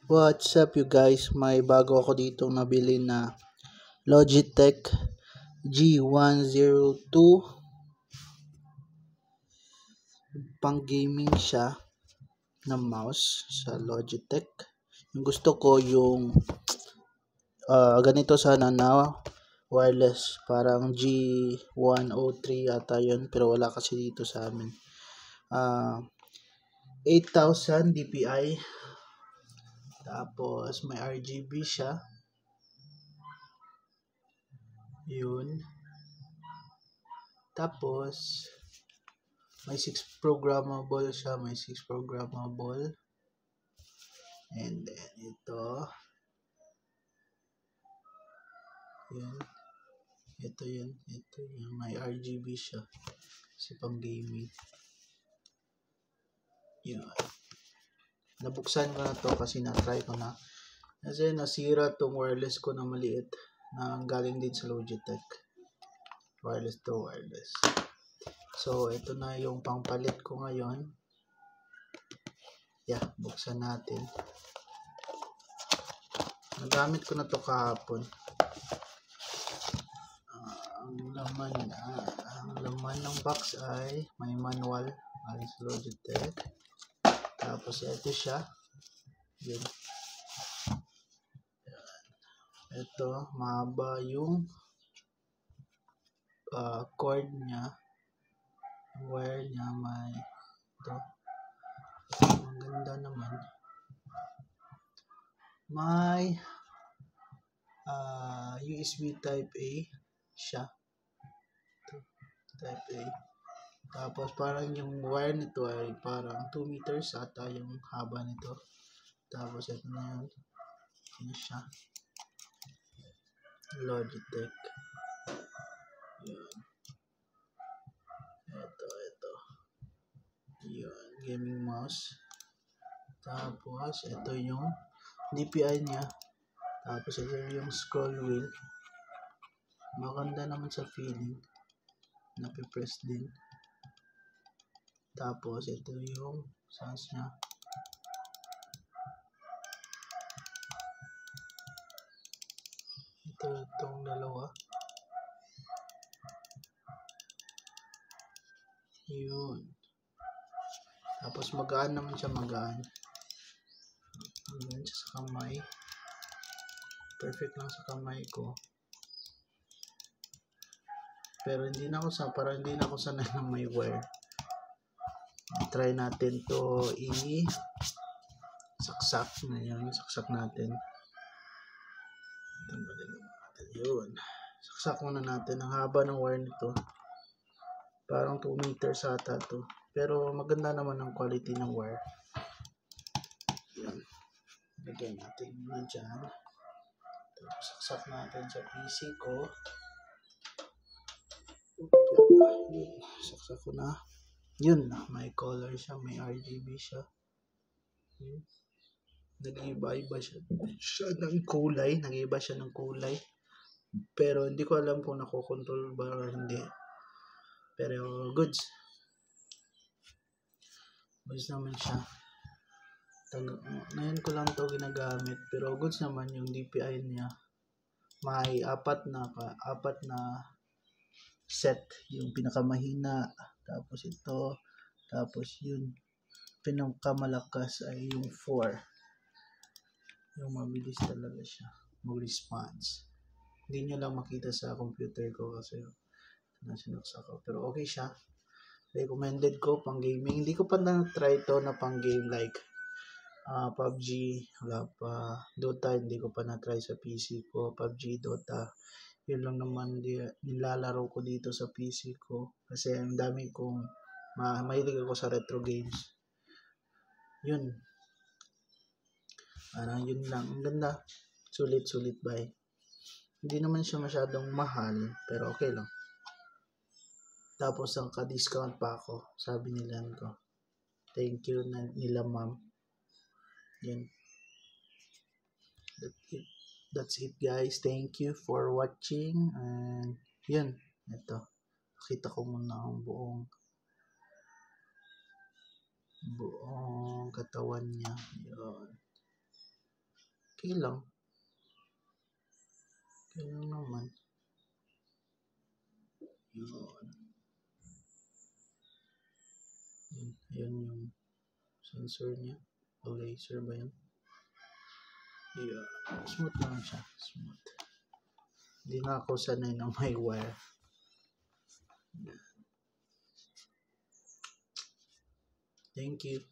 What's up you guys? May bago ako ditong nabili na Logitech G102. Pang gaming siya na mouse sa Logitech. Yung gusto ko yung ganito sana na wireless. Parang G103 yata yun. Pero wala kasi dito sa amin. 8,000 dpi. Tapos may RGB siya. Yun. Tapos may 6 programmable siya. May 6 programmable. And then ito. Yun. Ito yun. Ito yun. May RGB siya. Kasi pang gaming. Yun. Nabuksan ko na to kasi na-try ko na. Kasi nasira tong wireless ko na maliit na galing din sa Logitech. Wireless to wireless. So, ito na yung pangpalit ko ngayon. Yeah, buksan natin. Nagamit ko na to kahapon. Ang laman ng box ay may manual alis Logitech. Tapos ito siya. Yun. Ito, mahaba yung cord niya. Wire niya may ito. Ang ganda naman. May USB Type A siya. Type A. Tapos parang yung wire nito ay parang 2 meters ata yung haba nito. Tapos ito na yun. Ano siya? Logitech. Yun. Ito. Yun. Gaming mouse. Tapos ito yung DPI niya. Tapos ito yung scroll wheel. Maganda naman sa feeling. Napipress din. Tapos ito yung sounds niya. Itong dalawa. Yun. Tapos magaan naman siya, magaan. Magaan siya sa kamay. Perfect lang sa kamay ko. Pero hindi na ako sanay ng may wire. Try natin to saksak na yun. Saksak natin. Yun. Saksak muna natin. Ang haba ng wire nito. Parang 2 meters ata to. Pero maganda naman ang quality ng wire. Yan. Lagyan natin yun dyan. Tapos saksak natin sa PC ko. Saksak ko na. Yun. May color siya. May RGB siya. Nag-iba-iba siya ng kulay. Nag-iba siya ng kulay. Pero hindi ko alam kung nakokontrol ba or hindi. Pero goods. Goods naman siya. Ngayon ko lang to ginagamit. Pero goods naman yung DPI niya. May apat na set. Yung pinakamahina. Tapos ito. Tapos yun. Pinakamalakas ay yung 4. Yung mabilis talaga siya. Mag-response. Hindi nyo lang makita sa computer ko kasi sinaksak ko. Pero okay siya. Recommended ko pang gaming. Hindi ko pa na-try to na pang game like PUBG. Wala pa. Dota. Hindi ko pa na-try sa PC ko. PUBG, Dota. Yun lang naman nilalaro ko dito sa PC ko. Kasi ang dami kong mahilig ako sa retro games. Yun. Parang yun lang. Ang ganda. Sulit ba eh. Hindi naman siya masyadong mahal. Pero okay lang. Tapos ang ka-discount pa ako. Sabi nila ko. Thank you nila ma'am. Yan. That's it guys. Thank you for watching. And yan. Ito. Nakita ko muna ang buong katawan niya. Yun. Okay lang. Okay lang naman. Yun. Yan yung sensor niya. O laser ba yan? Yeah. Smooth naman siya. Smooth. Hindi na ako sanay ng may wire. Thank you.